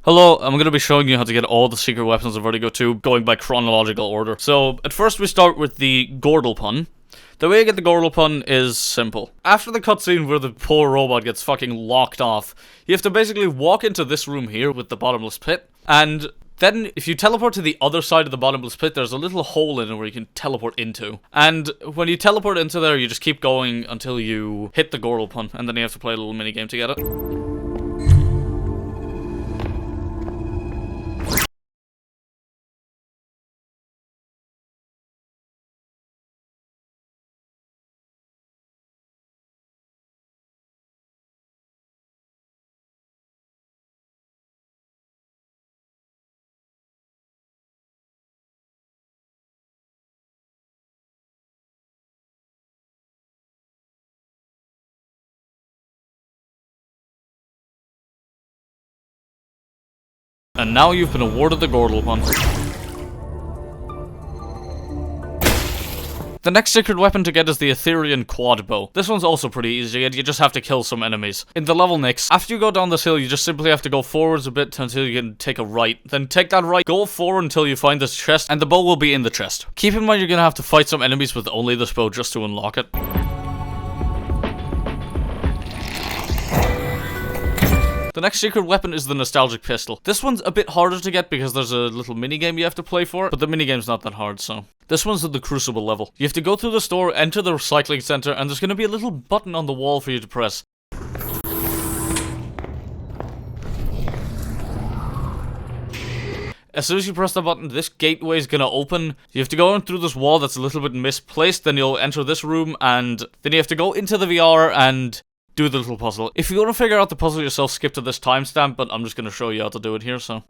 Hello, I'm going to be showing you how to get all the secret weapons of Vertigo 2 going by chronological order. So, at first we start with the Gordle Pun. The way you get the Gordle Pun is simple. After the cutscene where the poor robot gets fucking locked off, you have to basically walk into this room here with the bottomless pit, and then if you teleport to the other side of the bottomless pit, there's a little hole in it where you can teleport into. And when you teleport into there, you just keep going until you hit the Gordle Pun, and then you have to play a little minigame to get it. And now you've been awarded the Gordle Pun. The next secret weapon to get is the Ethereum Bow. This one's also pretty easy, and you just have to kill some enemies. In the level next, after you go down this hill, you just simply have to go forwards a bit until you can take a right. Then take that right, go forward until you find this chest, and the bow will be in the chest. Keep in mind you're gonna have to fight some enemies with only this bow just to unlock it. The next secret weapon is the Nostalgic Pistol. This one's a bit harder to get because there's a little minigame you have to play for it, but the minigame's not that hard, so. This one's at the Crucible level. You have to go through the store, enter the recycling center, and there's gonna be a little button on the wall for you to press. As soon as you press the button, this gateway is gonna open. You have to go in through this wall that's a little bit misplaced, then you'll enter this room, and then you have to go into the VR and do the little puzzle. If you want to figure out the puzzle yourself, skip to this timestamp, but I'm just going to show you how to do it here, so.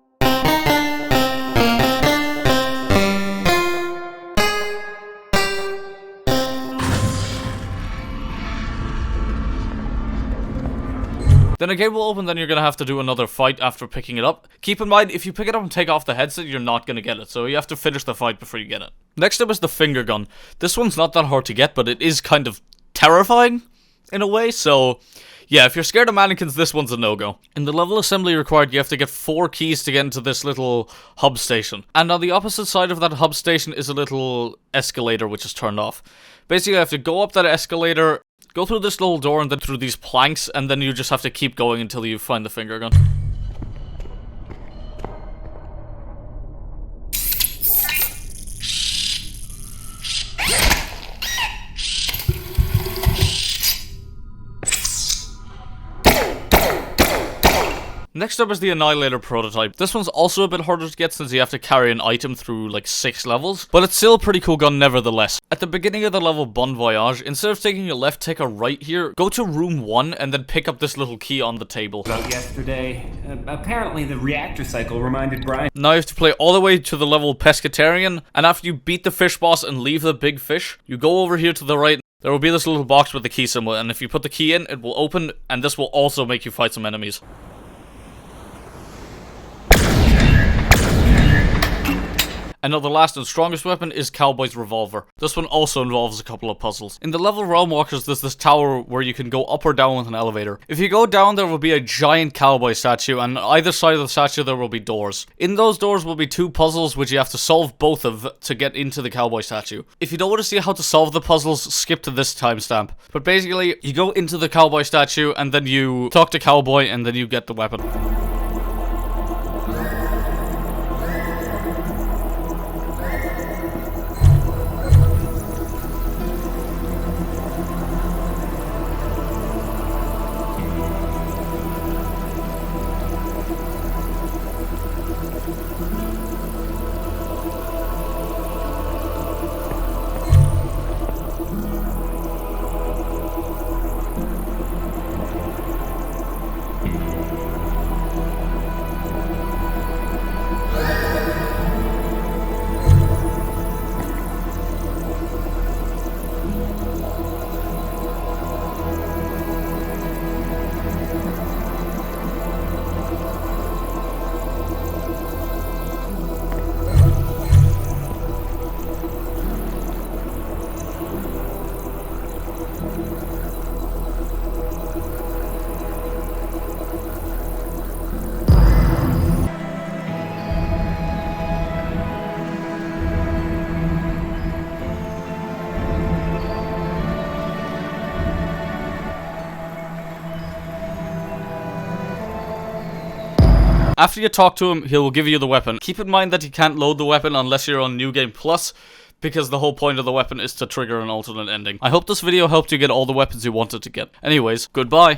Then a gate will open, then you're going to have to do another fight after picking it up. Keep in mind, if you pick it up and take off the headset, you're not going to get it, so you have to finish the fight before you get it. Next up is the finger gun. This one's not that hard to get, but it is kind of terrifying in a way, so yeah, if you're scared of mannequins, this one's a no-go. In the level assembly required, you have to get 4 keys to get into this little hub station. And on the opposite side of that hub station is a little escalator which is turned off. Basically, you have to go up that escalator, go through this little door and then through these planks, and then you just have to keep going until you find the finger gun. Next up is the Annihilator Prototype. This one's also a bit harder to get since you have to carry an item through like 6 levels, but it's still a pretty cool gun nevertheless. At the beginning of the level Bon Voyage, instead of taking a left, take a right here, go to room 1 and then pick up this little key on the table. About yesterday, apparently the reactor cycle reminded Brian. Now you have to play all the way to the level Pescatarian, and after you beat the fish boss and leave the big fish, you go over here to the right. There will be this little box with the key symbol, and if you put the key in, it will open, and this will also make you fight some enemies. And now the last and strongest weapon is Cowboys Revolver. This one also involves a couple of puzzles. In the level Realm Walkers, there's this tower where you can go up or down with an elevator. If you go down, there will be a giant cowboy statue, and on either side of the statue there will be doors. In those doors will be 2 puzzles which you have to solve both of to get into the cowboy statue. If you don't want to see how to solve the puzzles, skip to this timestamp. But basically, you go into the cowboy statue, and then you talk to Cowboy, and then you get the weapon. After you talk to him, he will give you the weapon. Keep in mind that you can't load the weapon unless you're on New Game Plus, because the whole point of the weapon is to trigger an alternate ending. I hope this video helped you get all the weapons you wanted to get. Anyways, goodbye.